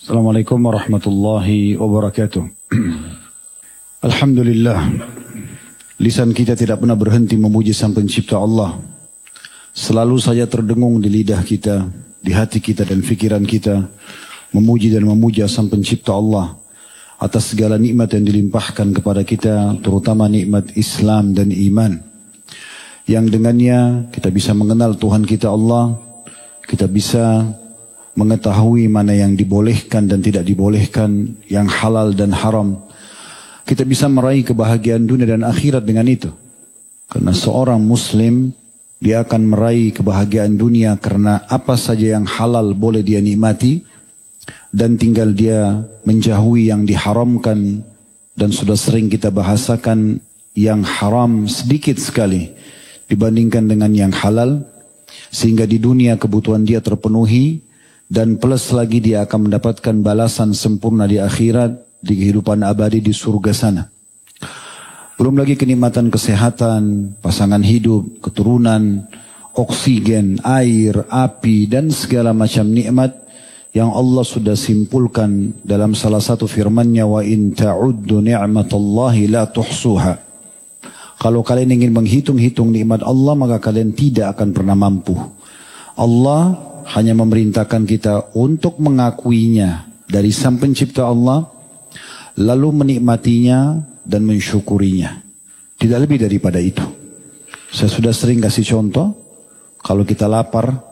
Assalamualaikum warahmatullahi wabarakatuh. Alhamdulillah, lisan kita tidak pernah berhenti memuji Sang Pencipta Allah. Selalu saja terdengung di lidah kita, di hati kita dan fikiran kita, memuji dan memuja Sang Pencipta Allah atas segala nikmat yang dilimpahkan kepada kita, terutama nikmat Islam dan iman, yang dengannya kita bisa mengenal Tuhan kita Allah, kita bisa mengetahui mana yang dibolehkan dan tidak dibolehkan, yang halal dan haram. Kita bisa meraih kebahagiaan dunia dan akhirat dengan itu. Karena seorang muslim, dia akan meraih kebahagiaan dunia karena apa saja yang halal boleh dia nikmati, dan tinggal dia menjauhi yang diharamkan. Dan sudah sering kita bahasakan, yang haram sedikit sekali dibandingkan dengan yang halal, sehingga di dunia kebutuhan dia terpenuhi, dan plus lagi dia akan mendapatkan balasan sempurna di akhirat, di kehidupan abadi di surga sana. Belum lagi kenikmatan kesehatan, pasangan hidup, keturunan, oksigen, air, api, dan segala macam nikmat yang Allah sudah simpulkan dalam salah satu firman-Nya, wa in ta'uddu ni'matallahi la tuhsuha. Kalau kalian ingin menghitung-hitung nikmat Allah, maka kalian tidak akan pernah mampu. Allah hanya memerintahkan kita untuk mengakuinya dari Sang Pencipta Allah, lalu menikmatinya dan mensyukurinya. Tidak lebih daripada itu. Saya sudah sering kasih contoh, kalau kita lapar,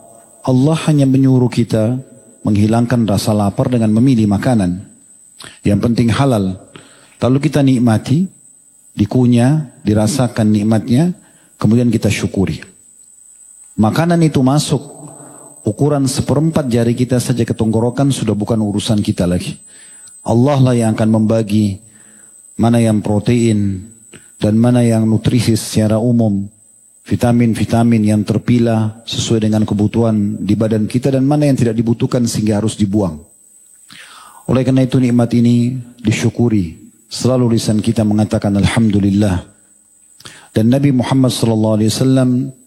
Allah hanya menyuruh kita menghilangkan rasa lapar dengan memilih makanan. Yang penting halal. Lalu kita nikmati, dikunyah, dirasakan nikmatnya, kemudian kita syukuri. Makanan itu masuk ukuran 1/4 jari kita saja ke tenggorokan, sudah bukan urusan kita lagi. Allah lah yang akan membagi mana yang protein dan mana yang nutrisi secara umum, vitamin-vitamin yang terpilah sesuai dengan kebutuhan di badan kita, dan mana yang tidak dibutuhkan sehingga harus dibuang. Oleh karena itu nikmat ini disyukuri. Selalu lisan kita mengatakan alhamdulillah. Dan Nabi Muhammad SAW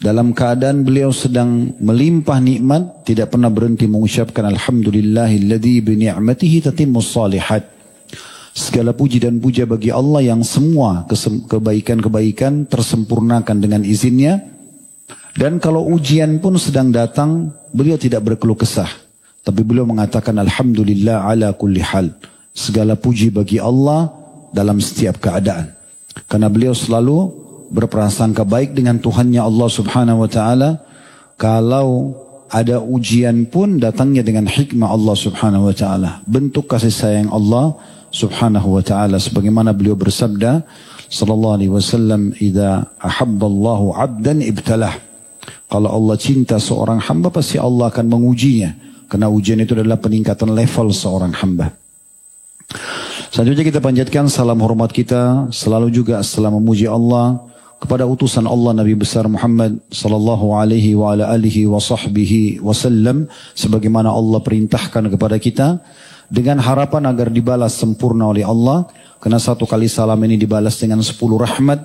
dalam keadaan beliau sedang melimpah nikmat, tidak pernah berhenti mengucapkan alhamdulillahilladzi bi ni'matihi tatimmus shalihat. Segala puji dan puja bagi Allah yang semua kebaikan-kebaikan tersempurnakan dengan izinnya. Dan kalau ujian pun sedang datang, beliau tidak berkeluh kesah, tapi beliau mengatakan alhamdulillah ala kulli hal. Segala puji bagi Allah dalam setiap keadaan. Karena beliau selalu berprasangka baik dengan Tuhannya Allah subhanahu wa ta'ala. Kalau ada ujian pun datangnya dengan hikmah Allah subhanahu wa ta'ala, bentuk kasih sayang Allah subhanahu wa ta'ala. Sebagaimana beliau bersabda sallallahu alaihi wasallam, idza ahabballahu 'abdan ibtalah. Kalau Allah cinta seorang hamba, pasti Allah akan mengujinya, karena ujian itu adalah peningkatan level seorang hamba. Selanjutnya kita panjatkan salam hormat kita selalu juga setelah memuji Allah kepada utusan Allah Nabi besar Muhammad sallallahu alaihi wa ala alihi wa sahbihi wasallam, sebagaimana Allah perintahkan kepada kita, dengan harapan agar dibalas sempurna oleh Allah. Karena satu kali salam ini dibalas dengan 10 rahmat,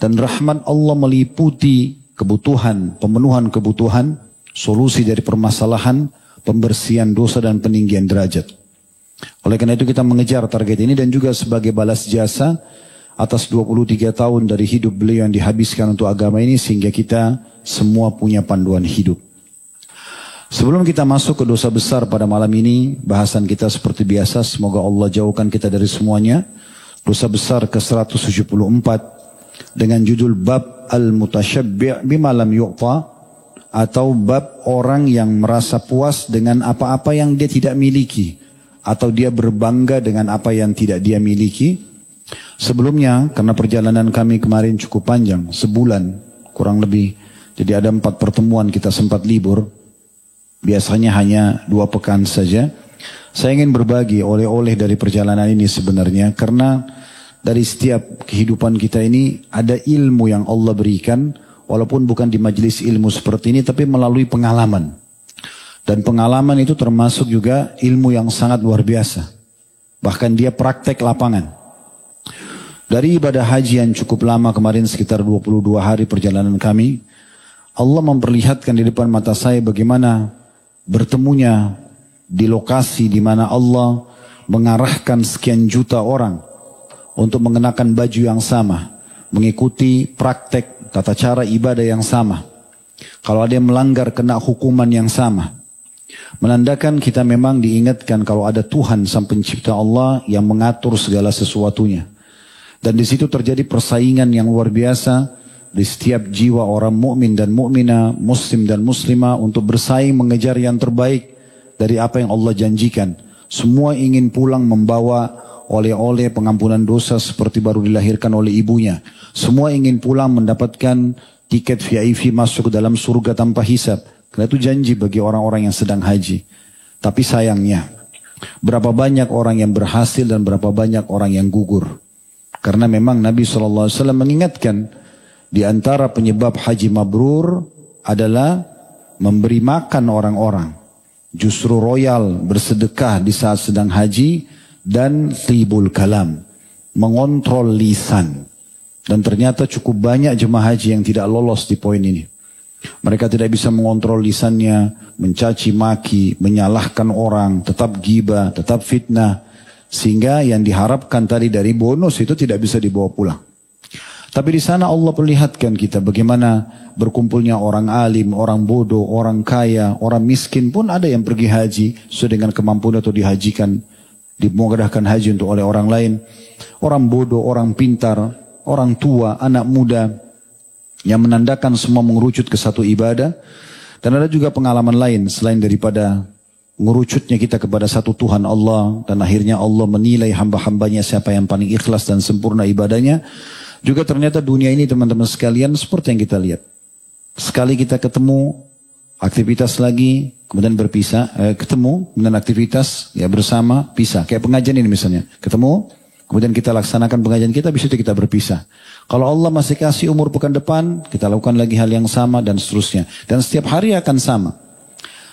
dan rahmat Allah meliputi kebutuhan, pemenuhan kebutuhan, solusi dari permasalahan, pembersihan dosa dan peninggian derajat. Oleh karena itu kita mengejar target ini, dan juga sebagai balas jasa atas 23 tahun dari hidup beliau yang dihabiskan untuk agama ini, sehingga kita semua punya panduan hidup. Sebelum kita masuk ke dosa besar pada malam ini, bahasan kita seperti biasa, semoga Allah jauhkan kita dari semuanya. Dosa besar ke-174 dengan judul Bab Al-Mutasyabbi' bima lam yu'ta, atau bab orang yang merasa puas dengan apa-apa yang dia tidak miliki, atau dia berbangga dengan apa yang tidak dia miliki. Sebelumnya, karena perjalanan kami kemarin cukup panjang, sebulan kurang lebih, jadi ada 4 pertemuan kita sempat libur, biasanya hanya 2 pekan saja. Saya ingin berbagi oleh-oleh dari perjalanan ini sebenarnya, karena dari setiap kehidupan kita ini ada ilmu yang Allah berikan, walaupun bukan di majelis ilmu seperti ini, tapi melalui pengalaman. Dan pengalaman itu termasuk juga ilmu yang sangat luar biasa, bahkan dia praktek lapangan. Dari ibadah haji yang cukup lama kemarin, sekitar 22 hari perjalanan kami, Allah memperlihatkan di depan mata saya bagaimana bertemunya di lokasi di mana Allah mengarahkan sekian juta orang untuk mengenakan baju yang sama, mengikuti praktek tata cara ibadah yang sama. Kalau ada yang melanggar kena hukuman yang sama. Menandakan kita memang diingatkan kalau ada Tuhan sang pencipta Allah yang mengatur segala sesuatunya. Dan di situ terjadi persaingan yang luar biasa di setiap jiwa orang mukmin dan mukminah, muslim dan muslimah untuk bersaing mengejar yang terbaik dari apa yang Allah janjikan. Semua ingin pulang membawa oleh-oleh pengampunan dosa seperti baru dilahirkan oleh ibunya. Semua ingin pulang mendapatkan tiket VIP masuk ke dalam surga tanpa hisab. Karena itu janji bagi orang-orang yang sedang haji. Tapi sayangnya, berapa banyak orang yang berhasil dan berapa banyak orang yang gugur. Karena memang Nabi SAW mengingatkan, di antara penyebab haji mabrur adalah memberi makan orang-orang. Justru royal bersedekah di saat sedang haji dan tibul kalam. Mengontrol lisan. Dan ternyata cukup banyak jemaah haji yang tidak lolos di poin ini. Mereka tidak bisa mengontrol lisannya, mencaci maki, menyalahkan orang, tetap ghibah, tetap fitnah. Sehingga yang diharapkan tadi dari bonus itu tidak bisa dibawa pulang. Tapi di sana Allah perlihatkan kita bagaimana berkumpulnya orang alim, orang bodoh, orang kaya, orang miskin pun ada yang pergi haji sesuai dengan kemampuan atau dihajikan, dimudahkan haji untuk oleh orang lain. Orang bodoh, orang pintar, orang tua, anak muda yang menandakan semua mengerucut ke satu ibadah. Dan ada juga pengalaman lain selain daripada mengerucutnya kita kepada satu Tuhan Allah dan akhirnya Allah menilai hamba-hambanya siapa yang paling ikhlas dan sempurna ibadahnya. Juga ternyata dunia ini teman-teman sekalian seperti yang kita lihat. Sekali kita ketemu, aktivitas lagi, kemudian berpisah, ketemu, kemudian aktivitas, ya bersama, pisah. Kayak pengajian ini misalnya, ketemu, kemudian kita laksanakan pengajian kita, habis itu kita berpisah. Kalau Allah masih kasih umur pekan depan, kita lakukan lagi hal yang sama dan seterusnya. Dan setiap hari akan sama.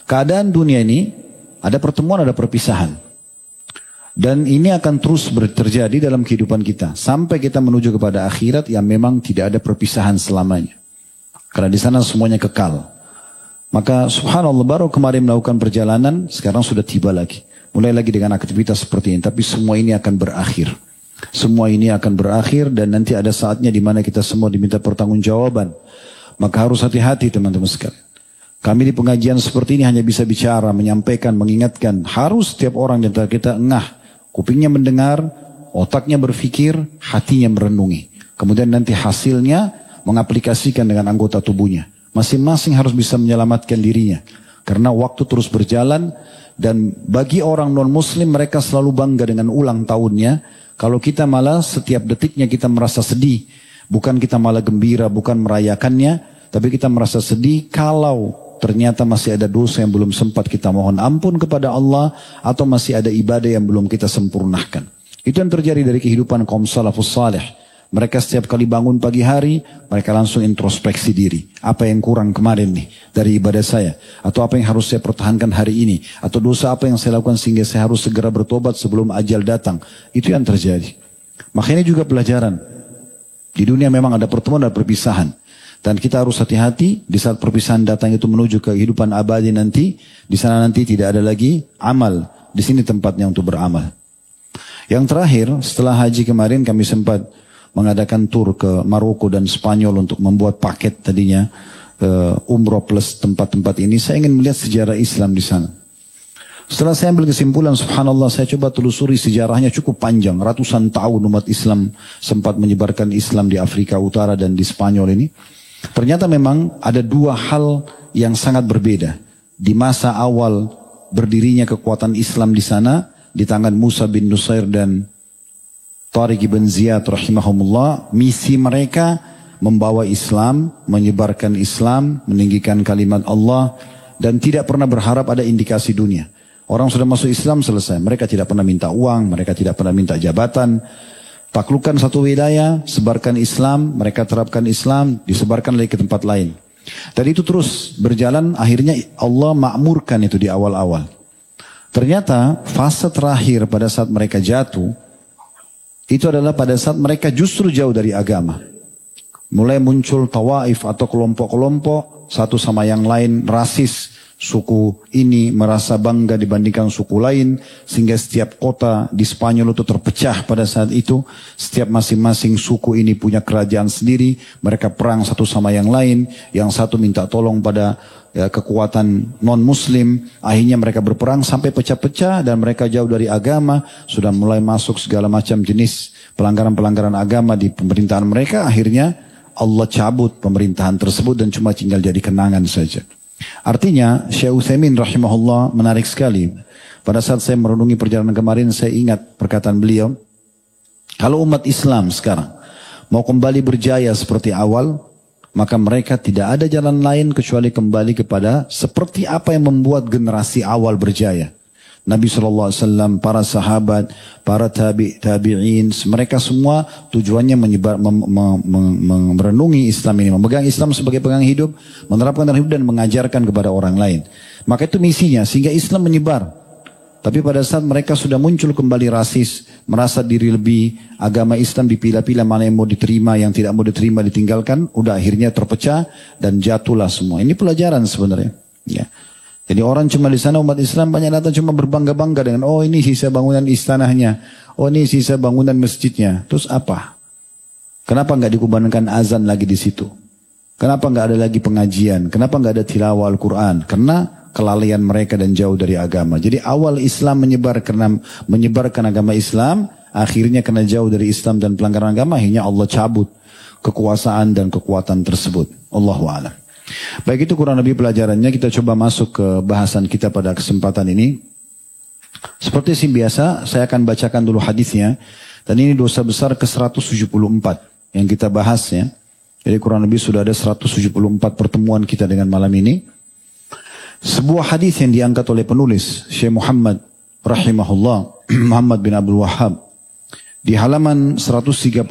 Keadaan dunia ini, ada pertemuan, ada perpisahan. Dan ini akan terus terjadi dalam kehidupan kita. Sampai kita menuju kepada akhirat yang memang tidak ada perpisahan selamanya. Karena di sana semuanya kekal. Maka subhanallah baru kemarin melakukan perjalanan, sekarang sudah tiba lagi. Mulai lagi dengan aktivitas seperti ini. Tapi semua ini akan berakhir. Semua ini akan berakhir dan nanti ada saatnya di mana kita semua diminta pertanggungjawaban. Maka harus hati-hati teman-teman sekalian. Kami di pengajian seperti ini hanya bisa bicara, menyampaikan, mengingatkan. Harus setiap orang di antara kita engah. Kupingnya mendengar, otaknya berpikir, hatinya merenungi. Kemudian nanti hasilnya mengaplikasikan dengan anggota tubuhnya. Masing-masing harus bisa menyelamatkan dirinya. Karena waktu terus berjalan dan bagi orang non-muslim mereka selalu bangga dengan ulang tahunnya. Kalau kita malah setiap detiknya kita merasa sedih. Bukan kita malah gembira, bukan merayakannya. Tapi kita merasa sedih kalau ternyata masih ada dosa yang belum sempat kita mohon ampun kepada Allah. Atau masih ada ibadah yang belum kita sempurnakan. Itu yang terjadi dari kehidupan kaum salafus saleh. Mereka setiap kali bangun pagi hari, mereka langsung introspeksi diri. Apa yang kurang kemarin nih dari ibadah saya? Atau apa yang harus saya pertahankan hari ini? Atau dosa apa yang saya lakukan sehingga saya harus segera bertobat sebelum ajal datang? Itu yang terjadi. Makanya juga pelajaran. Di dunia memang ada pertemuan dan perpisahan. Dan kita harus hati-hati di saat perpisahan datang itu menuju ke kehidupan abadi nanti. Di sana nanti tidak ada lagi amal. Di sini tempatnya untuk beramal. Yang terakhir, setelah haji kemarin kami sempat mengadakan tur ke Maroko dan Spanyol untuk membuat paket tadinya umroh plus tempat-tempat ini. Saya ingin melihat sejarah Islam di sana. Setelah saya ambil kesimpulan, subhanallah, saya coba telusuri sejarahnya cukup panjang. Ratusan tahun umat Islam sempat menyebarkan Islam di Afrika Utara dan di Spanyol ini. Ternyata memang ada dua hal yang sangat berbeda. Di masa awal berdirinya kekuatan Islam di sana, di tangan Musa bin Nusair dan Tariq ibn Ziyad rahimahumullah, misi mereka membawa Islam, menyebarkan Islam, meninggikan kalimat Allah, dan tidak pernah berharap ada indikasi dunia. Orang sudah masuk Islam selesai, mereka tidak pernah minta uang, mereka tidak pernah minta jabatan. Taklukkan satu wilayah, sebarkan Islam, mereka terapkan Islam, disebarkan lagi ke tempat lain. Dan itu terus berjalan, akhirnya Allah makmurkan itu di awal-awal. Ternyata fase terakhir pada saat mereka jatuh, itu adalah pada saat mereka justru jauh dari agama. Mulai muncul tawaif atau kelompok-kelompok, satu sama yang lain rasis, suku ini merasa bangga dibandingkan suku lain, sehingga setiap kota di Spanyol itu terpecah pada saat itu. Setiap masing-masing suku ini punya kerajaan sendiri, mereka perang satu sama yang lain, yang satu minta tolong pada kekuatan non-muslim, akhirnya mereka berperang sampai pecah-pecah dan mereka jauh dari agama, sudah mulai masuk segala macam jenis pelanggaran-pelanggaran agama di pemerintahan mereka. Akhirnya Allah cabut pemerintahan tersebut dan cuma tinggal jadi kenangan saja. Artinya Syekh Utsaimin rahimahullah menarik sekali. Pada saat saya merenungi perjalanan kemarin, saya ingat perkataan beliau, kalau umat Islam sekarang mau kembali berjaya seperti awal, maka mereka tidak ada jalan lain kecuali kembali kepada seperti apa yang membuat generasi awal berjaya. Nabi SAW, para sahabat, para tabi'in, mereka semua tujuannya merenungi Islam ini, memegang Islam sebagai pegang hidup, menerapkan dalam hidup dan mengajarkan kepada orang lain. Maka itu misinya, sehingga Islam menyebar. Tapi pada saat mereka sudah muncul kembali rasis, merasa diri lebih, agama Islam dipilah-pilah mana yang mau diterima, yang tidak mau diterima ditinggalkan, udah akhirnya terpecah dan jatuhlah semua. Ini pelajaran sebenarnya. Ya. Jadi orang cuma di sana umat Islam banyak datang cuma berbangga-bangga dengan, oh ini sisa bangunan istanahnya, oh ini sisa bangunan masjidnya. Terus apa? Kenapa nggak dikumandangkan azan lagi di situ? Kenapa nggak ada lagi pengajian? Kenapa nggak ada tilawah Al-Quran? Karena kelalaian mereka dan jauh dari agama. Jadi awal Islam menyebarkan agama Islam, akhirnya karena jauh dari Islam dan pelanggaran agama, akhirnya Allah cabut kekuasaan dan kekuatan tersebut. Allahu a'lam. Baik, itu kurang lebih pelajarannya. Kita coba masuk ke bahasan kita pada kesempatan ini. Seperti biasa, saya akan bacakan dulu hadisnya. Dan ini dosa besar ke-174 yang kita bahas ya. Jadi kurang lebih sudah ada 174 pertemuan kita dengan malam ini. Sebuah hadis yang diangkat oleh penulis Syekh Muhammad rahimahullah, Muhammad bin Abdul Wahhab. Di halaman 138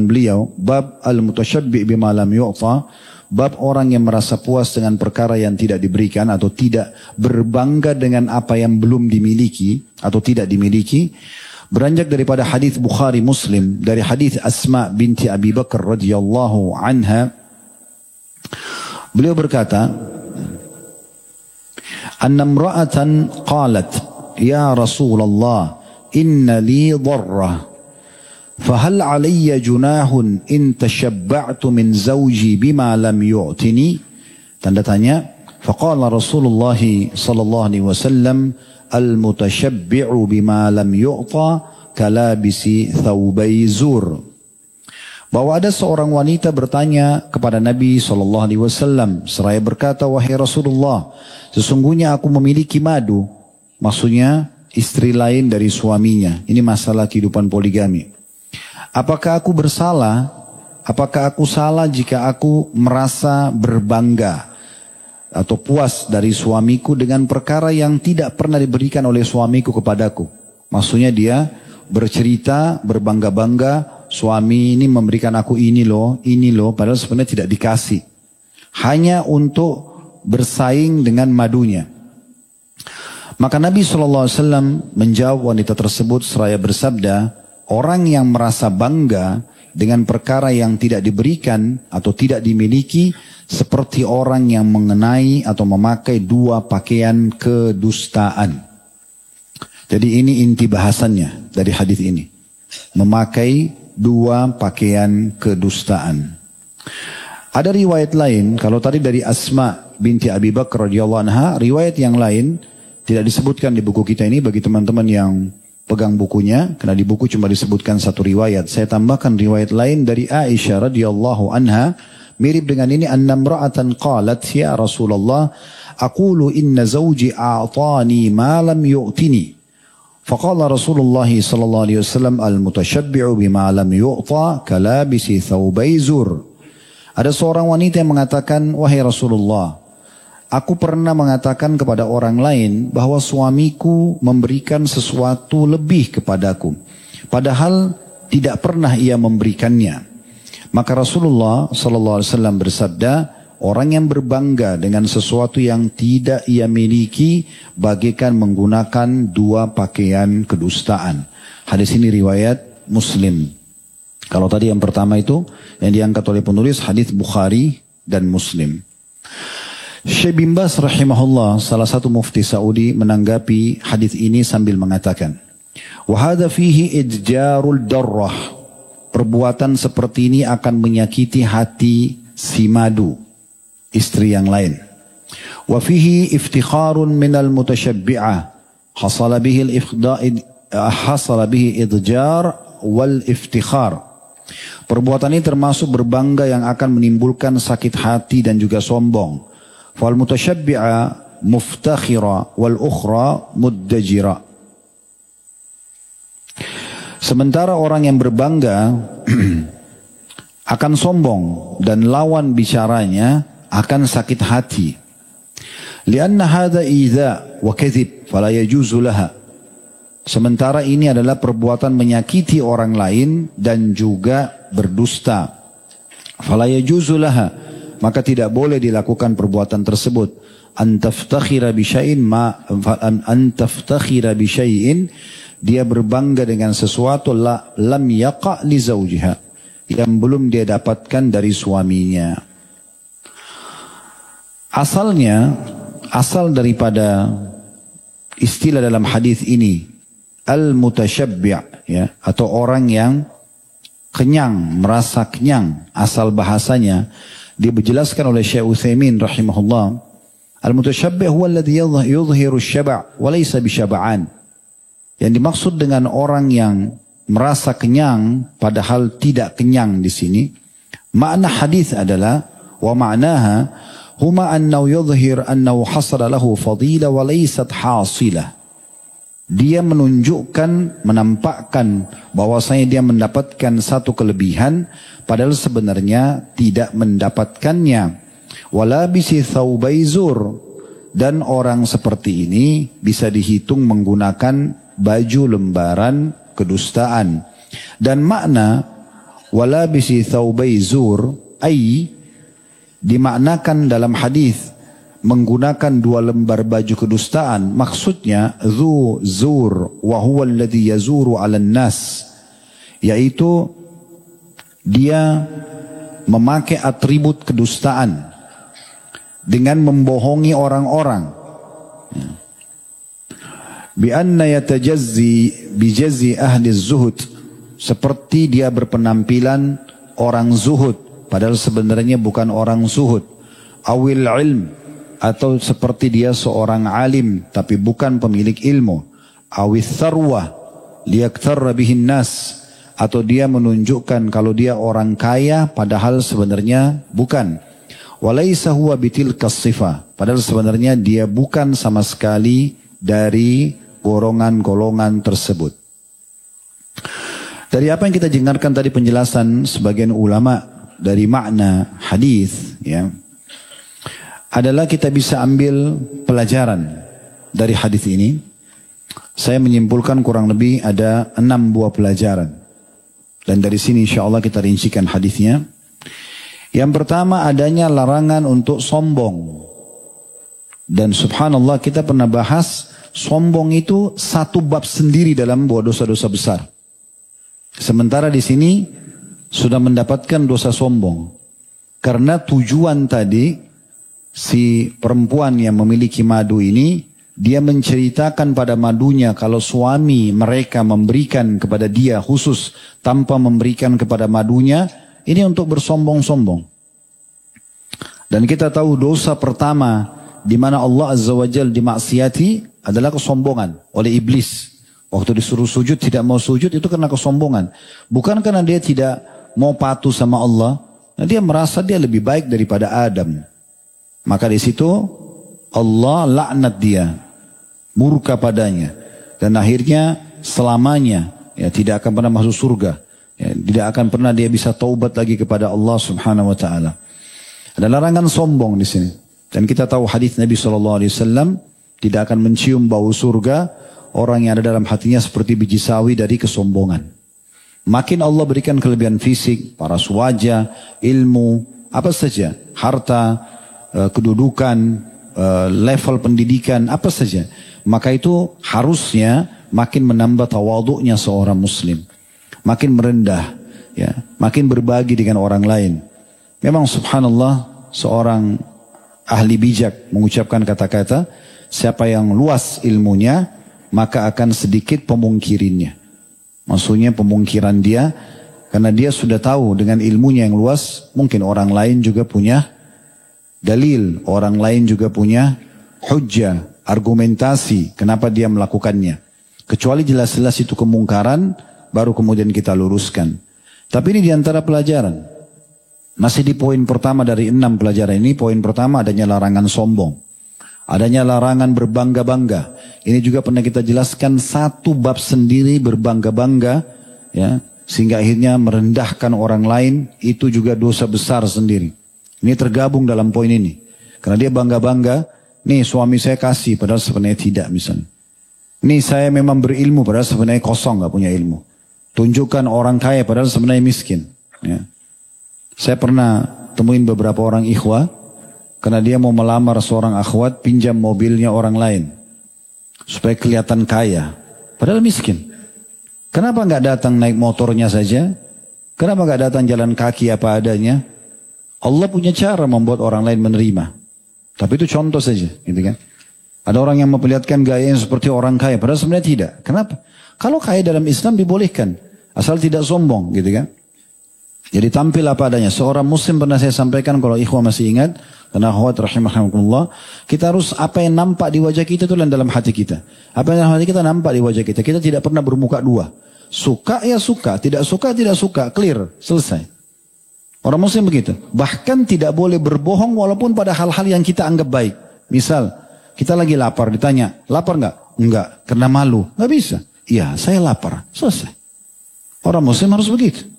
beliau, bab al-mutasyabbi' bima lam yu'ta, bab orang yang merasa puas dengan perkara yang tidak diberikan atau tidak berbangga dengan apa yang belum dimiliki atau tidak dimiliki. Beranjak daripada hadis Bukhari Muslim dari hadis Asma binti Abi Bakar radhiyallahu anha. Beliau berkata, "Anna imra'atan qalat, ya Rasulullah, inna li dharrah. فهل علي جناح إن تشبعت من زوجي بما لم يعطني?" Tanda tanya. فقال رسول الله صلى الله عليه وسلم المتشبع بما لم يعطى كلابس ثوبي زور. Bahwa ada seorang wanita bertanya kepada Nabi SAW seraya berkata, wahai Rasulullah, sesungguhnya aku memiliki madu, maksudnya istri lain dari suaminya. Ini masalah kehidupan poligami. Apakah aku bersalah? Apakah aku salah jika aku merasa berbangga atau puas dari suamiku dengan perkara yang tidak pernah diberikan oleh suamiku kepadaku? Maksudnya dia bercerita, berbangga-bangga, suami ini memberikan aku ini loh, padahal sebenarnya tidak dikasih. Hanya untuk bersaing dengan madunya. Maka Nabi SAW menjawab wanita tersebut seraya bersabda, orang yang merasa bangga dengan perkara yang tidak diberikan atau tidak dimiliki seperti orang yang mengenai atau memakai dua pakaian kedustaan. Jadi ini inti bahasannya dari hadis ini. Memakai dua pakaian kedustaan. Ada riwayat lain, kalau tadi dari Asma binti Abi Bakar radhiyallahu anha, riwayat yang lain tidak disebutkan di buku kita ini bagi teman-teman yang pegang bukunya, karena di buku cuma disebutkan satu riwayat. Saya tambahkan riwayat lain dari Aisyah radhiyallahu anha, mirip dengan ini, anna imra'atan qalat, ya Rasulullah, aqulu inna zawji a'tani ma lam yu'tini. Faqala Rasulullah sallallahu alaihi wasallam, al-mutashabbi'u bima lam yu'ta kalabisi thawbai zur. Ada seorang wanita yang mengatakan, wahai Rasulullah, aku pernah mengatakan kepada orang lain bahwa suamiku memberikan sesuatu lebih kepadaku. Padahal tidak pernah ia memberikannya. Maka Rasulullah SAW bersabda, orang yang berbangga dengan sesuatu yang tidak ia miliki bagaikan menggunakan dua pakaian kedustaan. Hadis ini riwayat Muslim. Kalau tadi yang pertama itu yang diangkat oleh penulis hadis Bukhari dan Muslim. Syekh bin Baz rahimahullah, salah satu mufti Saudi, menanggapi hadis ini sambil mengatakan, wa hadza fihi idjarul darrah. Perbuatan seperti ini akan menyakiti hati si madu, istri yang lain. Wa fihi iftikharun minal mutasyabbi'ah. Hasala bihi idjar wal iftikhar. Perbuatan ini termasuk berbangga yang akan menimbulkan sakit hati dan juga sombong. Fal mutasyabbi'a muftakhira wal ukhra muddajira. Sementara orang yang berbangga akan sombong dan lawan bicaranya akan sakit hati. Lianna hadha idza wa kadhib fala yajuzu laha. Sementara ini adalah perbuatan menyakiti orang lain dan juga berdusta. Fala yajuzu laha, maka tidak boleh dilakukan perbuatan tersebut. An taftakhira bi syai'in, dia berbangga dengan sesuatu lam yaqa' li zawjiha, yang belum dia dapatkan dari suaminya. Asal daripada istilah dalam hadis ini al-mutasyabbi', ya, atau orang yang kenyang, merasa kenyang, asal bahasanya dijelaskan oleh Syekh Utsaimin rahimahullah, al-mutasyabbi' huwa alladhi yudhiru asy-syaba' wa laysa bisyaba'an. Yang dimaksud dengan orang yang merasa kenyang padahal tidak kenyang di sini, makna hadis adalah wa ma'naha huma annahu yudhhir annahu hasala lahu fadila wa laysat hasilah. Dia menunjukkan, menampakkan bahwasanya dia mendapatkan satu kelebihan padahal sebenarnya tidak mendapatkannya. Wala bisi thawbai zur, dan orang seperti ini bisa dihitung menggunakan baju lembaran kedustaan. Dan makna wala bisi thawbai zur dimaknakan dalam hadis menggunakan 2 lembar baju kedustaan, maksudnya zu zur wa huwa alladhi yazuru 'alan nas, yaitu dia memakai atribut kedustaan dengan membohongi orang-orang. Bi anna yatajazzi bi jazzi ahli zuhud, seperti dia berpenampilan orang zuhud padahal sebenarnya bukan orang zuhud. Awil ilm, atau seperti dia seorang alim tapi bukan pemilik ilmu. Awis tharwah liyaktarra bihin nas, atau dia menunjukkan kalau dia orang kaya padahal sebenarnya bukan. Walaysa huwa bitilkas sifah, padahal sebenarnya dia bukan sama sekali dari golongan-golongan tersebut. Dari apa yang kita dengarkan tadi penjelasan sebagian ulama dari makna hadis, ya, adalah kita bisa ambil pelajaran dari hadis ini. Saya menyimpulkan kurang lebih ada 6 buah pelajaran. Dan dari sini insya Allah kita rincikan hadisnya. Yang pertama, adanya larangan untuk sombong. Dan subhanallah, kita pernah bahas sombong itu satu bab sendiri dalam dosa-dosa besar. Sementara di sini sudah mendapatkan dosa sombong. Karena tujuan tadi, si perempuan yang memiliki madu ini, dia menceritakan pada madunya kalau suami mereka memberikan kepada dia khusus tanpa memberikan kepada madunya, ini untuk bersombong-sombong. Dan kita tahu dosa pertama di mana Allah Azza wa Jalla dimaksiati adalah kesombongan oleh iblis. Waktu disuruh sujud tidak mau sujud, itu karena kesombongan. Bukan karena dia tidak mau patuh sama Allah, dia merasa dia lebih baik daripada Adam. Maka di situ Allah laknat dia, murka padanya, dan akhirnya selamanya ya tidak akan pernah masuk surga. Ya, tidak akan pernah dia bisa taubat lagi kepada Allah Subhanahu wa taala. Ada larangan sombong di sini. Dan kita tahu hadis Nabi SAW, tidak akan mencium bau surga orang yang ada dalam hatinya seperti biji sawi dari kesombongan. Makin Allah berikan kelebihan fisik, paras wajah, ilmu, apa saja, harta, kedudukan, level pendidikan, apa saja, maka itu harusnya makin menambah tawaduknya seorang muslim, makin merendah, ya, makin berbagi dengan orang lain. Memang subhanallah, seorang ahli bijak mengucapkan kata-kata, siapa yang luas ilmunya, maka akan sedikit pemungkirinnya. Maksudnya pemungkiran dia, karena dia sudah tahu dengan ilmunya yang luas, mungkin orang lain juga punya dalil, orang lain juga punya hujjah, argumentasi, kenapa dia melakukannya. Kecuali jelas-jelas itu kemungkaran, baru kemudian kita luruskan. Tapi ini diantara pelajaran. Masih di poin pertama dari 6 pelajaran ini, poin pertama adanya larangan sombong. Adanya larangan berbangga-bangga. Ini juga pernah kita jelaskan, satu bab sendiri berbangga-bangga, ya, sehingga akhirnya merendahkan orang lain, itu juga dosa besar sendiri. Ini tergabung dalam poin ini. Karena dia bangga-bangga, nih suami saya kasih, padahal sebenarnya tidak misalnya. Nih saya memang berilmu, padahal sebenarnya kosong, gak punya ilmu. Tunjukkan orang kaya, padahal sebenarnya miskin. Ya. Saya pernah temuin beberapa orang ikhwah, karena dia mau melamar seorang akhwat, pinjam mobilnya orang lain. Supaya kelihatan kaya. Padahal miskin. Kenapa nggak datang naik motornya saja? Kenapa nggak datang jalan kaki apa adanya? Allah punya cara membuat orang lain menerima. Tapi itu contoh saja. Gitu kan? Ada orang yang memperlihatkan gayanya seperti orang kaya. Padahal sebenarnya tidak. Kenapa? Kalau kaya dalam Islam dibolehkan. Asal tidak sombong. Gitu kan? Jadi tampil apa adanya. Seorang muslim pernah saya sampaikan, kalau ikhwah masih ingat, karena akhwat rahimahumullah, kita harus apa yang nampak di wajah kita itu dalam hati kita. Apa yang dalam hati kita nampak di wajah kita. Kita tidak pernah bermuka dua. Suka ya suka, tidak suka, clear, selesai. Orang muslim begitu. Bahkan tidak boleh berbohong walaupun pada hal-hal yang kita anggap baik. Misal, kita lagi lapar, ditanya, lapar nggak? Enggak, karena malu. Nggak bisa. Iya, saya lapar. Selesai. Orang muslim harus begitu.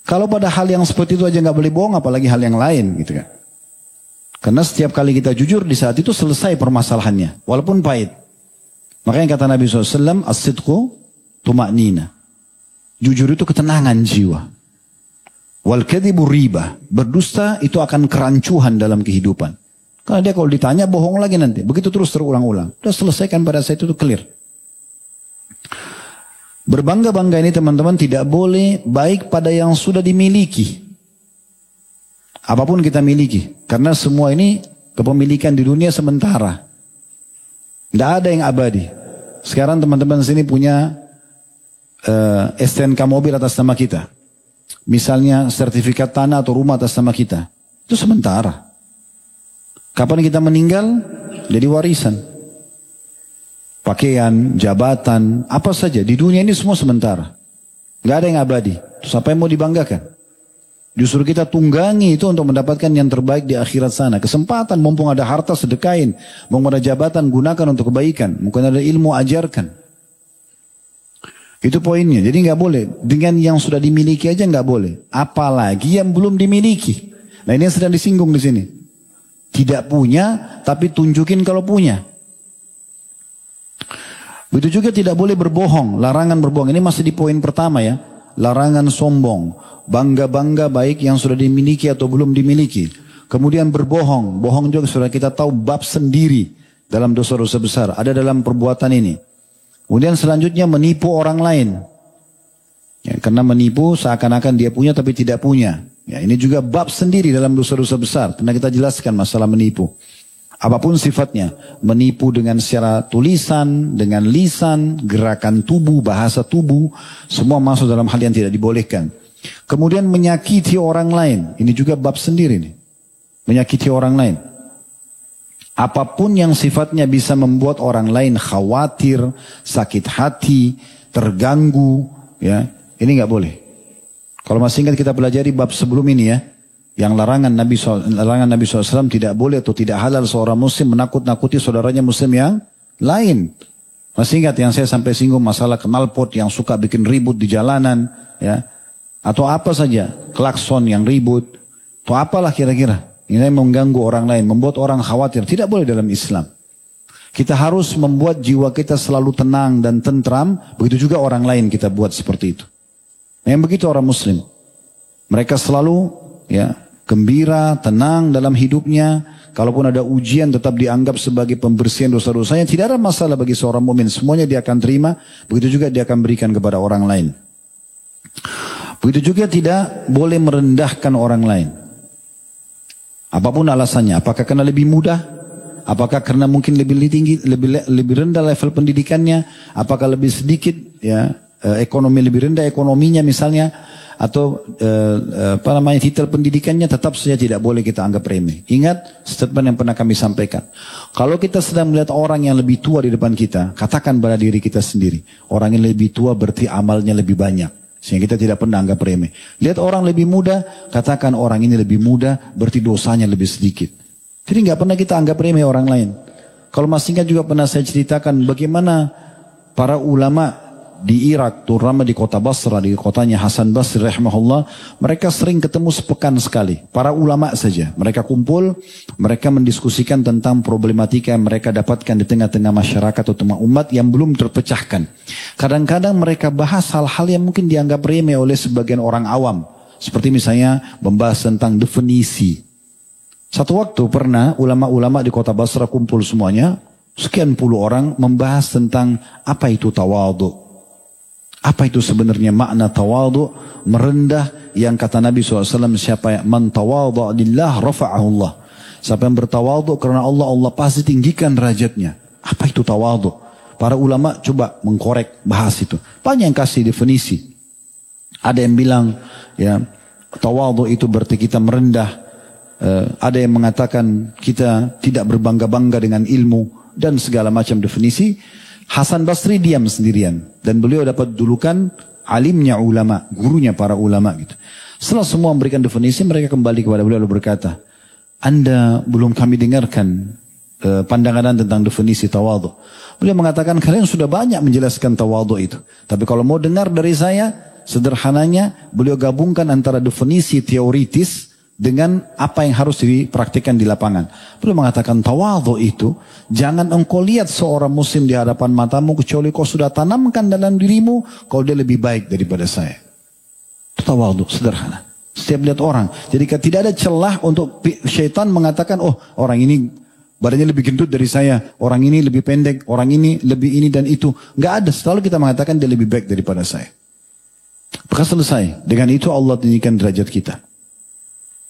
Kalau pada hal yang seperti itu aja nggak boleh bohong, apalagi hal yang lain, gitu kan? Karena setiap kali kita jujur di saat itu selesai permasalahannya, walaupun pahit. Makanya kata Nabi SAW, as-sidqu tuma'nina. Jujur itu ketenangan jiwa. Wal kadhibu riba. Berdusta itu akan kerancuhan dalam kehidupan. Karena dia kalau ditanya bohong lagi nanti. Begitu terus terulang-ulang. Sudah selesaikan pada saat itu clear. Berbangga-bangga ini teman-teman tidak boleh baik pada yang sudah dimiliki. Apapun kita miliki. Karena semua ini kepemilikan di dunia sementara. Tidak ada yang abadi. Sekarang teman-teman sini punya STNK mobil atas nama kita. Misalnya sertifikat tanah atau rumah atas nama kita. Itu sementara. Kapan kita meninggal? Jadi warisan. Pakaian, jabatan, apa saja. Di dunia ini semua sementara. Gak ada yang abadi. Terus apa yang mau dibanggakan? Justru kita tunggangi itu untuk mendapatkan yang terbaik di akhirat sana. Kesempatan, mumpung ada harta sedekain. Mumpung ada jabatan, gunakan untuk kebaikan. Mungkin ada ilmu, ajarkan. Itu poinnya. Jadi nggak boleh. Dengan yang sudah dimiliki aja nggak boleh. Apalagi yang belum dimiliki. Nah ini yang sedang disinggung di sini. Tidak punya, tapi tunjukin kalau punya. Begitu juga tidak boleh berbohong. Larangan berbohong. Ini masih di poin pertama ya. Larangan sombong. Bangga-bangga baik yang sudah dimiliki atau belum dimiliki. Kemudian berbohong. Bohong juga sudah kita tahu bab sendiri dalam dosa-dosa besar. Ada dalam perbuatan ini. Kemudian selanjutnya menipu orang lain. Ya, karena menipu seakan-akan dia punya tapi tidak punya. Ya, ini juga bab sendiri dalam dosa-dosa besar. Pernah kita jelaskan masalah menipu. Apapun sifatnya. Menipu dengan secara tulisan, dengan lisan, gerakan tubuh, bahasa tubuh. Semua masuk dalam hal yang tidak dibolehkan. Kemudian menyakiti orang lain. Ini juga bab sendiri nih. Menyakiti orang lain. Apapun yang sifatnya bisa membuat orang lain khawatir, sakit hati, terganggu, ya, ini nggak boleh. Kalau masih ingat kita pelajari bab sebelum ini ya, yang larangan Nabi SAW tidak boleh atau tidak halal seorang muslim menakut-nakuti saudaranya muslim yang lain. Masih ingat yang saya sampai singgung masalah knalpot yang suka bikin ribut di jalanan, ya, atau apa saja, klakson yang ribut, atau apalah kira-kira. Ini mengganggu orang lain, membuat orang khawatir. Tidak boleh dalam Islam. Kita harus membuat jiwa kita selalu tenang dan tentram. Begitu juga orang lain kita buat seperti itu. Yang begitu orang muslim. Mereka selalu ya gembira, tenang dalam hidupnya. Kalaupun ada ujian tetap dianggap sebagai pembersihan dosa-dosanya. Tidak ada masalah bagi seorang mukmin. Semuanya dia akan terima. Begitu juga dia akan berikan kepada orang lain. Begitu juga tidak boleh merendahkan orang lain. Apapun alasannya, apakah karena lebih mudah, apakah karena mungkin lebih tinggi, lebih rendah level pendidikannya, apakah lebih sedikit ya ekonomi lebih rendah ekonominya misalnya, atau titel pendidikannya, tetap saja tidak boleh kita anggap remeh. Ingat statement yang pernah kami sampaikan. Kalau kita sedang melihat orang yang lebih tua di depan kita, katakan pada diri kita sendiri, orang yang lebih tua berarti amalnya lebih banyak. Sehingga kita tidak pernah anggap remeh. Lihat orang lebih muda, katakan orang ini lebih muda, berarti dosanya lebih sedikit. Jadi nggak pernah kita anggap remeh orang lain. Kalau masih ingat juga pernah saya ceritakan bagaimana para ulama di Irak, terutama di kota Basra, di kotanya Hasan Basri rahimahullah, mereka sering ketemu sepekan sekali. Para ulama saja, mereka kumpul, mereka mendiskusikan tentang problematika yang mereka dapatkan di tengah-tengah masyarakat atau tengah umat yang belum terpecahkan. Kadang-kadang mereka bahas hal-hal yang mungkin dianggap remeh oleh sebagian orang awam. Seperti misalnya membahas tentang definisi. Satu waktu pernah ulama-ulama di kota Basra kumpul semuanya, sekian puluh orang membahas tentang apa itu tawadhu. Apa itu sebenarnya makna tawadhu, merendah, yang kata Nabi SAW, siapa yang man tawadhu lillah rafa'ahu Allah. Siapa yang bertawadhu karena Allah, Allah pasti tinggikan derajatnya. Apa itu tawadhu? Para ulama coba mengkorek, bahas itu. Banyak yang kasih definisi. Ada yang bilang, ya, tawadhu itu berarti kita merendah. Ada yang mengatakan kita tidak berbangga-bangga dengan ilmu dan segala macam definisi. Hasan Basri diam sendirian dan beliau dapat julukan alimnya ulama, gurunya para ulama gitu. Setelah semua memberikan definisi, mereka kembali kepada beliau lalu berkata, Anda belum kami dengarkan pandangan tentang definisi tawadhu. Beliau mengatakan kalian sudah banyak menjelaskan tawadhu itu. Tapi kalau mau dengar dari saya, sederhananya beliau gabungkan antara definisi teoritis dengan apa yang harus dipraktikkan di lapangan. Beliau mengatakan tawadhu itu, jangan engkau lihat seorang muslim di hadapan matamu kecuali kau sudah tanamkan dalam dirimu, kau dia lebih baik daripada saya. Itu tawadhu, sederhana. Setiap lihat orang. Jadi tidak ada celah untuk syaitan mengatakan, oh orang ini badannya lebih gendut dari saya, orang ini lebih pendek, orang ini lebih ini dan itu. Nggak ada, selalu kita mengatakan dia lebih baik daripada saya. Maka selesai. Dengan itu Allah tinggikan derajat kita.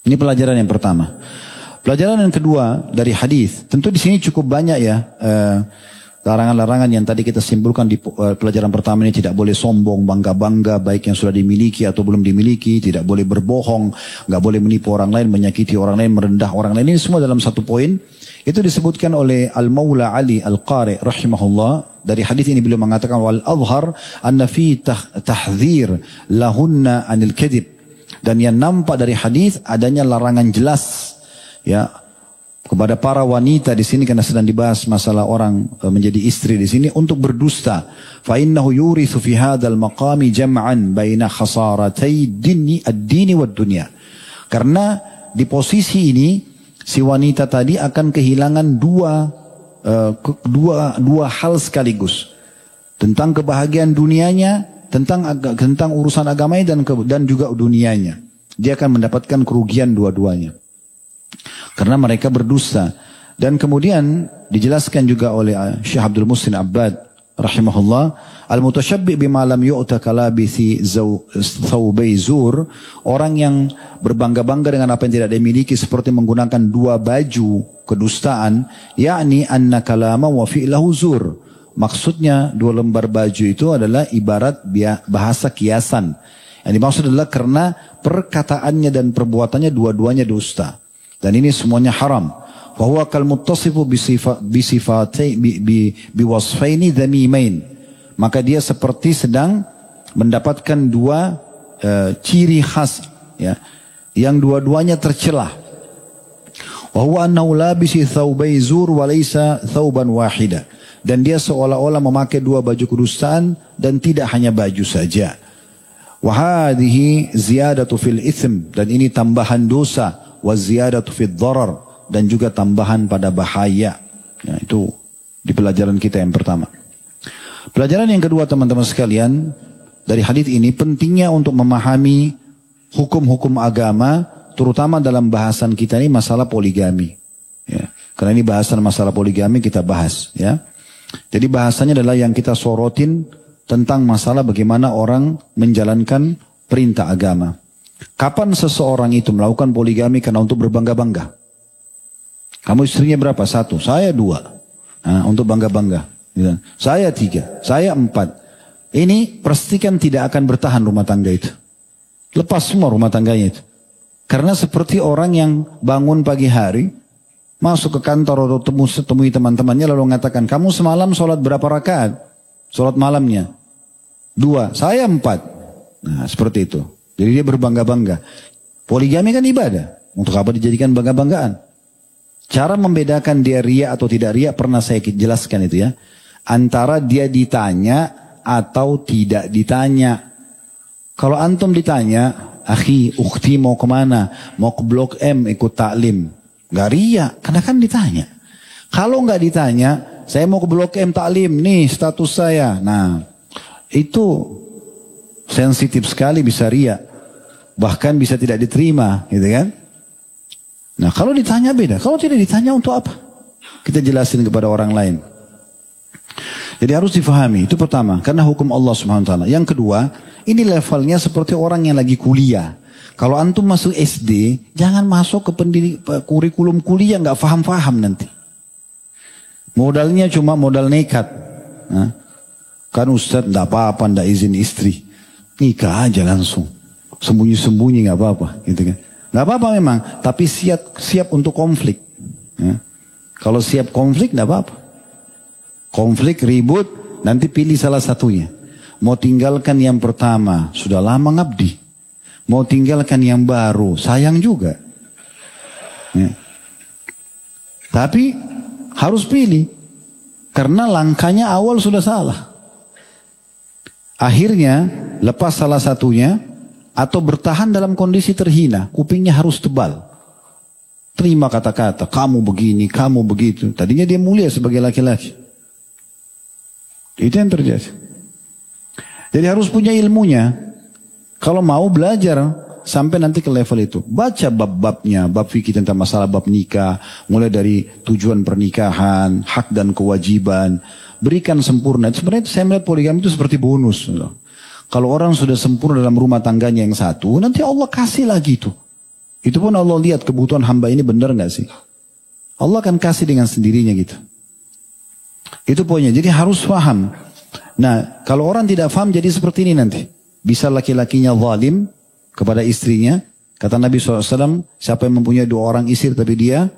Ini pelajaran yang pertama. Pelajaran yang kedua dari hadis, tentu di sini cukup banyak ya larangan-larangan yang tadi kita simpulkan di pelajaran pertama ini. Tidak boleh sombong, bangga-bangga, baik yang sudah dimiliki atau belum dimiliki. Tidak boleh berbohong, nggak boleh menipu orang lain, menyakiti orang lain, merendah orang lain. Ini semua dalam satu poin. Itu disebutkan oleh Al-Maula Ali Al-Qari rahimahullah. Dari hadis ini beliau mengatakan wal azhar anna fi tahdhir lahunna anil kadhib. Dan yang nampak dari hadis adanya larangan jelas ya kepada para wanita di sini, karena sedang dibahas masalah orang menjadi istri di sini, untuk berdusta. Fa innahu yurithu fi hadzal maqami jam'an baina khasaratay ad-dini wad dunya. Karena di posisi ini si wanita tadi akan kehilangan dua hal sekaligus. Tentang kebahagiaan dunianya, tentang urusan agamanya dan juga dunianya. Dia akan mendapatkan kerugian dua-duanya. Karena mereka berdusta. Dan kemudian dijelaskan juga oleh Syekh Abdul Muhsin Abbad rahimahullah, al-mutasyabbih bima lam yu'ta kalabithi thawbai zur, orang yang berbangga-bangga dengan apa yang tidak dimiliki seperti menggunakan dua baju kedustaan, yakni anna kalama wa fi'lahu zur. Maksudnya dua lembar baju itu adalah ibarat bahasa kiasan. Yang dimaksud adalah karena perkataannya dan perbuatannya dua-duanya dusta. Dan ini semuanya haram. Fahuwa kal muttasifu biwasfaini dhamimain. Maka dia seperti sedang mendapatkan dua ciri khas ya, yang dua-duanya tercelah. Wahuwa annahu labisi thawbai zur wa laysa thawban wahida. Dan dia seolah-olah memakai dua baju kedustaan dan tidak hanya baju saja. Wahadihi ziyadatu fil ithim, dan ini tambahan dosa, wa ziyadatu fil dharar, dan juga tambahan pada bahaya. Ya, itu di pelajaran kita yang pertama. Pelajaran yang kedua teman-teman sekalian, dari hadis ini pentingnya untuk memahami hukum-hukum agama, terutama dalam bahasan kita ini masalah poligami. Ya, karena ini bahasan masalah poligami kita bahas ya. Jadi bahasanya adalah yang kita sorotin tentang masalah bagaimana orang menjalankan perintah agama. Kapan seseorang itu melakukan poligami karena untuk berbangga-bangga? Kamu istrinya berapa? 1, saya 2. Nah, untuk bangga-bangga. Gitu. Saya 3, saya 4. Ini pastikan tidak akan bertahan rumah tangga itu. Lepas semua rumah tangganya itu. Karena seperti orang yang bangun pagi hari, masuk ke kantor atau temui teman-temannya lalu mengatakan, kamu semalam sholat berapa rakaat? Sholat malamnya 2, saya 4. Nah seperti itu. Jadi dia berbangga-bangga. Poligami kan ibadah. Untuk apa dijadikan bangga-banggaan? Cara membedakan dia riya atau tidak riya pernah saya jelaskan itu ya. Antara dia ditanya atau tidak ditanya. Kalau antum ditanya, akhi, ukhti mau kemana? Mau ke Blok M ikut taklim. Gak riya, karena kan ditanya. Kalau gak ditanya, saya mau ke Blok M taklim, nih status saya. Nah, itu sensitif sekali bisa riya. Bahkan bisa tidak diterima, gitu kan? Nah, kalau ditanya beda. Kalau tidak ditanya untuk apa? Kita jelasin kepada orang lain. Jadi harus difahami, itu pertama. Karena hukum Allah SWT. Yang kedua, ini levelnya seperti orang yang lagi kuliah. Kalau antum masuk SD, jangan masuk ke kurikulum kuliah, nggak faham-faham nanti. Modalnya cuma modal nekat. Nah, kan Ustadz nggak apa-apa, nggak izin istri. Nikah aja langsung. Sembunyi-sembunyi nggak apa-apa, gitu kan. Nggak apa-apa memang, tapi siap untuk konflik. Ya. Kalau siap konflik nggak apa-apa. Konflik, ribut, nanti pilih salah satunya. Mau tinggalkan yang pertama, sudah lama ngabdi. Mau tinggalkan yang baru, sayang juga. Ya. Tapi harus pilih. Karena langkahnya awal sudah salah. Akhirnya lepas salah satunya atau bertahan dalam kondisi terhina. Kupingnya harus tebal. Terima kata-kata, kamu begini, kamu begitu. Tadinya dia mulia sebagai laki-laki. Itu yang terjadi. Jadi harus punya ilmunya. Kalau mau belajar sampai nanti ke level itu. Baca bab-babnya, bab fikih tentang masalah bab nikah. Mulai dari tujuan pernikahan, hak dan kewajiban. Berikan sempurna. Sebenarnya saya melihat poligami itu seperti bonus. Kalau orang sudah sempurna dalam rumah tangganya yang satu, nanti Allah kasih lagi itu. Itu pun Allah lihat kebutuhan hamba ini benar gak sih? Allah akan kasih dengan sendirinya gitu. Itu poinnya. Jadi harus paham. Nah, kalau orang tidak paham jadi seperti ini nanti. Bisa laki-lakinya zalim kepada istrinya. Kata Nabi SAW, siapa yang mempunyai 2 orang istri tapi dia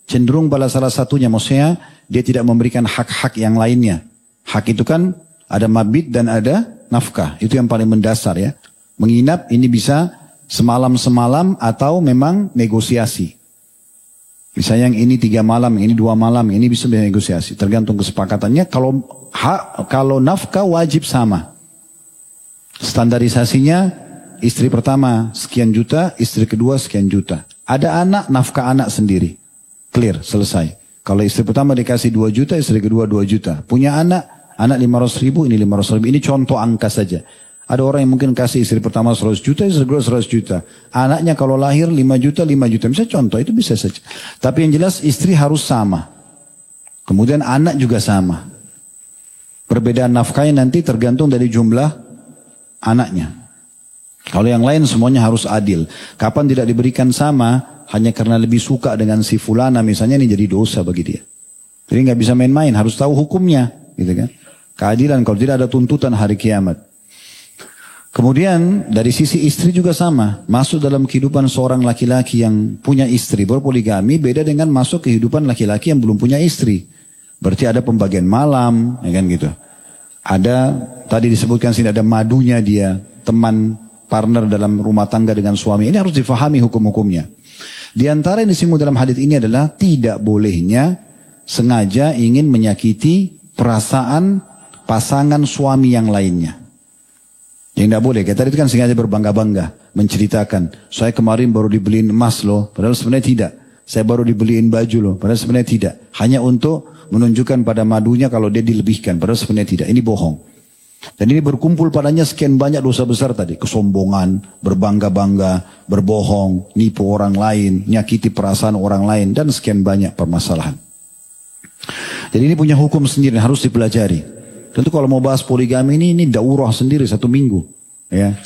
cenderung pada salah satunya. Maksudnya dia tidak memberikan hak-hak yang lainnya. Hak itu kan ada mabit dan ada nafkah. Itu yang paling mendasar ya. Menginap ini bisa semalam-semalam atau memang negosiasi. Misalnya yang ini 3 malam, ini 2 malam, ini bisa negosiasi. Tergantung kesepakatannya. Kalau nafkah wajib sama. Standarisasinya istri pertama sekian juta, istri kedua sekian juta. Ada anak, nafkah anak sendiri. Clear, selesai. Kalau istri pertama dikasih 2 juta, istri kedua 2 juta. Punya anak 500 ribu, ini 500 ribu. Ini contoh angka saja. Ada orang yang mungkin kasih istri pertama 100 juta, istri kedua 100 juta. Anaknya kalau lahir 5 juta, 5 juta. Misalnya contoh, itu bisa saja. Tapi yang jelas istri harus sama. Kemudian anak juga sama. Perbedaan nafkahnya nanti tergantung dari jumlah anaknya. Kalau yang lain semuanya harus adil. Kapan tidak diberikan sama, hanya karena lebih suka dengan si fulana misalnya, ini jadi dosa bagi dia. Jadi nggak bisa main-main, harus tahu hukumnya, gitu kan? Keadilan kalau tidak ada tuntutan hari kiamat. Kemudian dari sisi istri juga sama. Masuk dalam kehidupan seorang laki-laki yang punya istri berpoligami beda dengan masuk kehidupan laki-laki yang belum punya istri. Berarti ada pembagian malam, ya kan gitu. Ada, tadi disebutkan sini ada madunya dia, teman partner dalam rumah tangga dengan suami. Ini harus difahami hukum-hukumnya. Di antara yang disinggung dalam hadis ini adalah tidak bolehnya sengaja ingin menyakiti perasaan pasangan suami yang lainnya. Yang tidak boleh. Kita tadi kan sengaja berbangga-bangga, menceritakan, saya kemarin baru dibeliin emas loh, padahal sebenarnya tidak. Saya baru dibeliin baju loh, padahal sebenarnya tidak. Hanya untuk menunjukkan pada madunya kalau dia dilebihkan, padahal sebenarnya tidak. Ini bohong. Dan ini berkumpul padanya sekian banyak dosa besar tadi. Kesombongan, berbangga-bangga, berbohong, nipu orang lain, nyakiti perasaan orang lain, dan sekian banyak permasalahan. Jadi ini punya hukum sendiri, harus dipelajari. Tentu kalau mau bahas poligami ini daurah sendiri 1 minggu. Ya.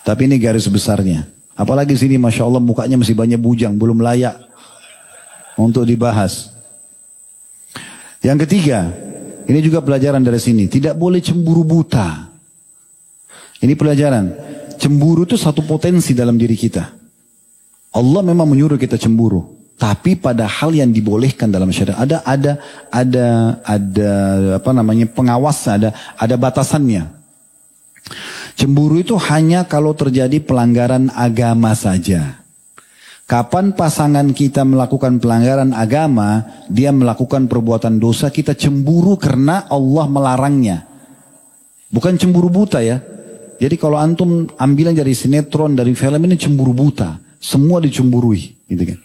Tapi ini garis besarnya. Apalagi sini Masya Allah mukanya masih banyak bujang, belum layak. untuk dibahas. Yang ketiga, ini juga pelajaran dari sini. Tidak boleh cemburu buta. Ini pelajaran. Cemburu itu satu potensi dalam diri kita. Allah memang menyuruh kita cemburu. Tapi pada hal yang dibolehkan dalam syariat. Ada pengawasnya, ada batasannya. Cemburu itu hanya kalau terjadi pelanggaran agama saja. Kapan pasangan kita melakukan pelanggaran agama, dia melakukan perbuatan dosa, kita cemburu karena Allah melarangnya. Bukan cemburu buta ya. Jadi kalau antum ambilan dari sinetron, dari film ini cemburu buta. Semua dicemburui. Gitu kan.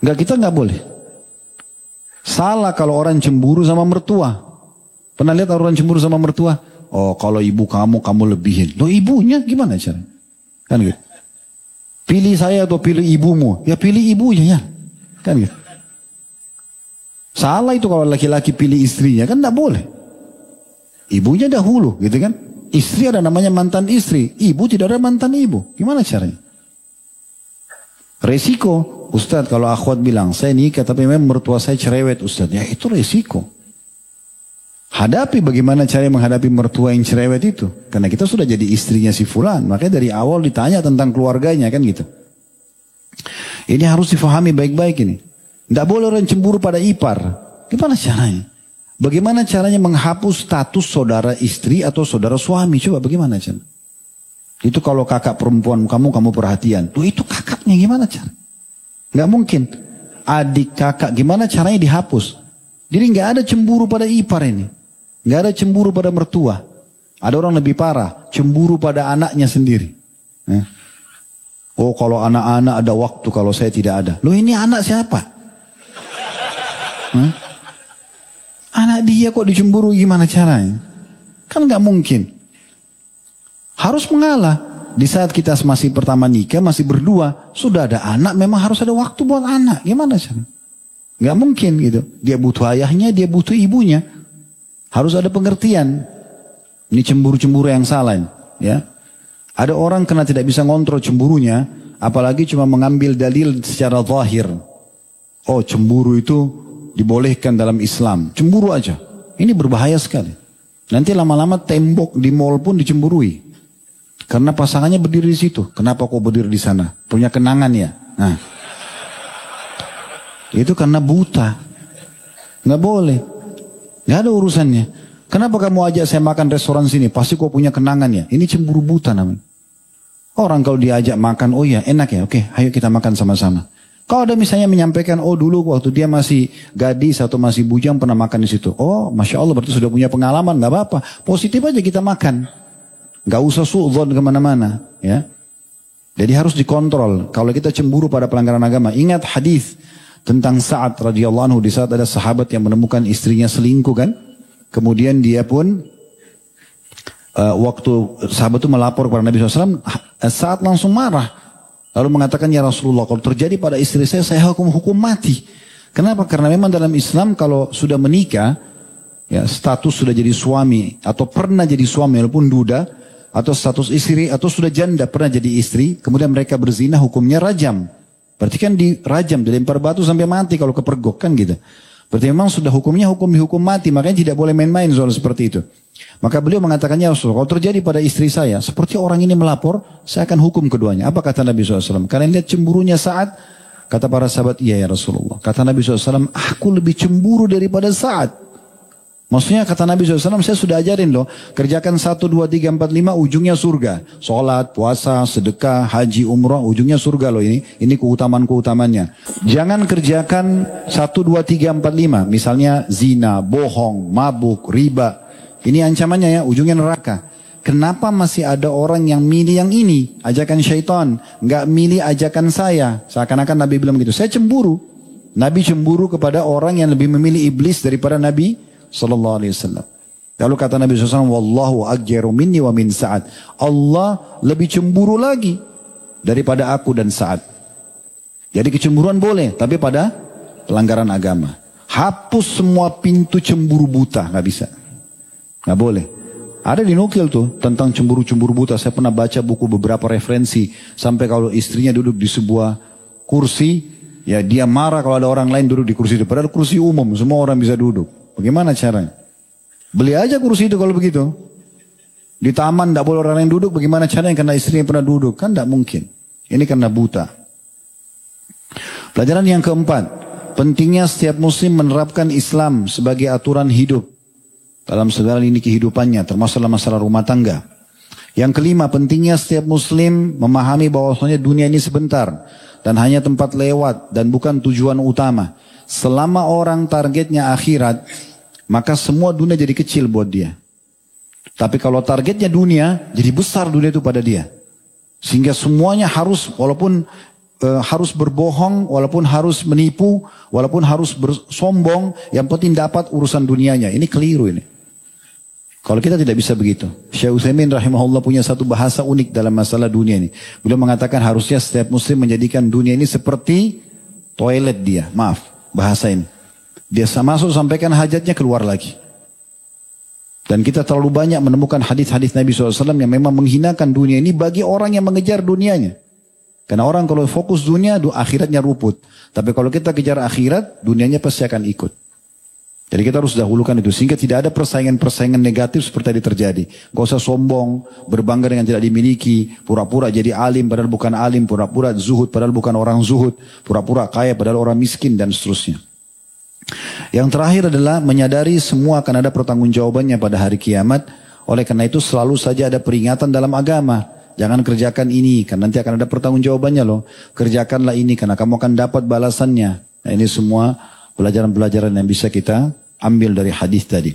Enggak, kita nggak boleh. Salah kalau orang cemburu sama mertua. Pernah lihat orang cemburu sama mertua? Oh kalau ibu kamu lebihin. Loh ibunya gimana caranya? Kan gitu. Pilih saya atau pilih ibumu? Ya pilih ibunya ya. Kan gitu. Salah itu kalau laki-laki pilih istrinya. Kan tidak boleh. Ibunya dahulu gitu kan. Istri ada namanya mantan istri. Ibu tidak ada mantan ibu. Gimana caranya? Resiko. Ustadz kalau akhwat bilang saya nikah tapi memang mertua saya cerewet Ustadz. Ya itu resiko. Hadapi bagaimana cara menghadapi mertua yang cerewet itu. Karena kita sudah jadi istrinya si fulan. Makanya dari awal ditanya tentang keluarganya kan gitu. Ini harus difahami baik-baik ini. Tidak boleh orang cemburu pada ipar. Gimana caranya? Bagaimana caranya menghapus status saudara istri atau saudara suami? Coba bagaimana caranya? Itu kalau kakak perempuan kamu perhatian. Tuh itu kakaknya gimana cara? Nggak mungkin. Adik kakak gimana caranya dihapus? Jadi nggak ada cemburu pada ipar ini. Nggak ada cemburu pada mertua. Ada orang lebih parah, cemburu pada anaknya sendiri. Oh kalau anak-anak ada waktu, kalau saya tidak ada. Loh ini anak siapa? Anak dia kok dicemburu gimana caranya? Kan nggak mungkin. Harus mengalah. Di saat kita masih pertama nikah, masih berdua, sudah ada anak, memang harus ada waktu buat anak. Gimana caranya? Nggak mungkin gitu. Dia butuh ayahnya, dia butuh ibunya. Harus ada pengertian. Ini cemburu-cemburu yang salah. Ya. Ada orang karena tidak bisa ngontrol cemburunya, apalagi cuma mengambil dalil secara zahir. Oh cemburu itu dibolehkan dalam Islam. Cemburu aja. Ini berbahaya sekali. Nanti lama-lama tembok di mall pun dicemburui. Karena pasangannya berdiri di situ. Kenapa kau berdiri di sana? Punya kenangan ya? Nah. Itu karena buta. Nggak boleh. Nggak ada urusannya. Kenapa kamu ajak saya makan restoran sini? Pasti kau punya kenangan ya. Ini cemburu buta namanya. Orang kalau diajak makan, oh iya enak ya. Oke, ayo kita makan sama-sama. Kalau ada misalnya menyampaikan, oh dulu waktu dia masih gadis atau masih bujang pernah makan di situ. Oh, Masya Allah berarti sudah punya pengalaman. Nggak apa-apa. Positif aja kita makan. Nggak usah suudzon kemana-mana. Ya. Jadi harus dikontrol. Kalau kita cemburu pada pelanggaran agama. Ingat hadis tentang Sa'ad radhiyallahu anhu, di saat ada sahabat yang menemukan istrinya selingkuh kan. Kemudian dia pun waktu sahabat itu melapor kepada Nabi SAW, Sa'ad langsung marah. Lalu mengatakan, ya Rasulullah, kalau terjadi pada istri saya hukum mati. Kenapa? Karena memang dalam Islam kalau sudah menikah, ya status sudah jadi suami atau pernah jadi suami walaupun duda, atau status istri atau sudah janda pernah jadi istri, kemudian mereka berzina, hukumnya rajam. Berarti kan dirajam, dilempar batu sampai mati kalau kepergok kan gitu. Berarti memang sudah hukumnya hukum mati, makanya tidak boleh main-main soal seperti itu. Maka beliau mengatakannya, Rasulullah, kalau terjadi pada istri saya, seperti orang ini melapor, saya akan hukum keduanya. Apa kata Nabi SAW? Kalian lihat cemburunya Sa'ad? Kata para sahabat, iya ya Rasulullah. Kata Nabi SAW, aku lebih cemburu daripada Sa'ad. Maksudnya kata Nabi SAW, saya sudah ajarin loh, kerjakan 1, 2, 3, 4, 5, ujungnya surga. Sholat, puasa, sedekah, haji, umrah, ujungnya surga loh ini. Ini keutamaan-keutamanya. Jangan kerjakan 1, 2, 3, 4, 5. Misalnya zina, bohong, mabuk, riba. Ini ancamannya ya, ujungnya neraka. Kenapa masih ada orang yang milih yang ini? Ajakan syaitan. Nggak milih ajakan saya. Seakan-akan Nabi bilang begitu. Saya cemburu. Nabi cemburu kepada orang yang lebih memilih iblis daripada Nabi Sallallahu Alaihi Wasallam. Lalu kata Nabi SAW, Wallahu aghyaru minni wa min Sa'ad. Allah lebih cemburu lagi daripada aku dan Sa'ad. Jadi kecemburuan boleh, tapi pada pelanggaran agama. Hapus semua pintu cemburu buta, nggak bisa, nggak boleh. Ada dinukil tuh tentang cemburu-cemburu buta. Saya pernah baca buku beberapa referensi sampai kalau istrinya duduk di sebuah kursi, Ya dia marah kalau ada orang lain duduk di kursi itu. Padahal kursi umum, semua orang bisa duduk. Bagaimana caranya? Beli aja kursi itu kalau begitu. Di taman tidak boleh orang lain duduk, bagaimana caranya? Karena istrinya pernah duduk. Kan tidak mungkin. Ini karena buta. Pelajaran yang keempat. Pentingnya setiap muslim menerapkan Islam sebagai aturan hidup. Dalam segala lini kehidupannya, termasuk dalam masalah rumah tangga. Yang kelima, pentingnya setiap muslim memahami bahwasanya dunia ini sebentar. Dan hanya tempat lewat dan bukan tujuan utama. Selama orang targetnya akhirat, maka semua dunia jadi kecil buat dia. Tapi kalau targetnya dunia, jadi besar dunia itu pada dia. Sehingga semuanya harus, walaupun harus berbohong, walaupun harus menipu, walaupun harus bersombong, yang penting dapat urusan dunianya. Ini keliru ini. Kalau kita tidak bisa begitu. Syekh Utsaimin rahimahullah punya satu bahasa unik dalam masalah dunia ini. Beliau mengatakan harusnya setiap muslim menjadikan dunia ini seperti toilet dia. Maaf, bahasa ini. Dia masuk sampaikan hajatnya, keluar lagi. Dan kita terlalu banyak menemukan hadis-hadis Nabi SAW yang memang menghinakan dunia ini bagi orang yang mengejar dunianya. Karena orang kalau fokus dunia, akhiratnya ruput. Tapi kalau kita kejar akhirat, dunianya pasti akan ikut. Jadi kita harus dahulukan itu. Sehingga tidak ada persaingan-persaingan negatif seperti tadi terjadi. Gak usah sombong, berbangga dengan tidak dimiliki, pura-pura jadi alim padahal bukan alim, pura-pura zuhud padahal bukan orang zuhud, pura-pura kaya padahal orang miskin dan seterusnya. Yang terakhir adalah menyadari semua akan ada pertanggungjawabannya pada hari kiamat. Oleh karena itu selalu saja ada peringatan dalam agama. Jangan kerjakan ini karena nanti akan ada pertanggungjawabannya loh. Kerjakanlah ini karena kamu akan dapat balasannya. Nah, ini semua pelajaran-pelajaran yang bisa kita ambil dari hadis tadi.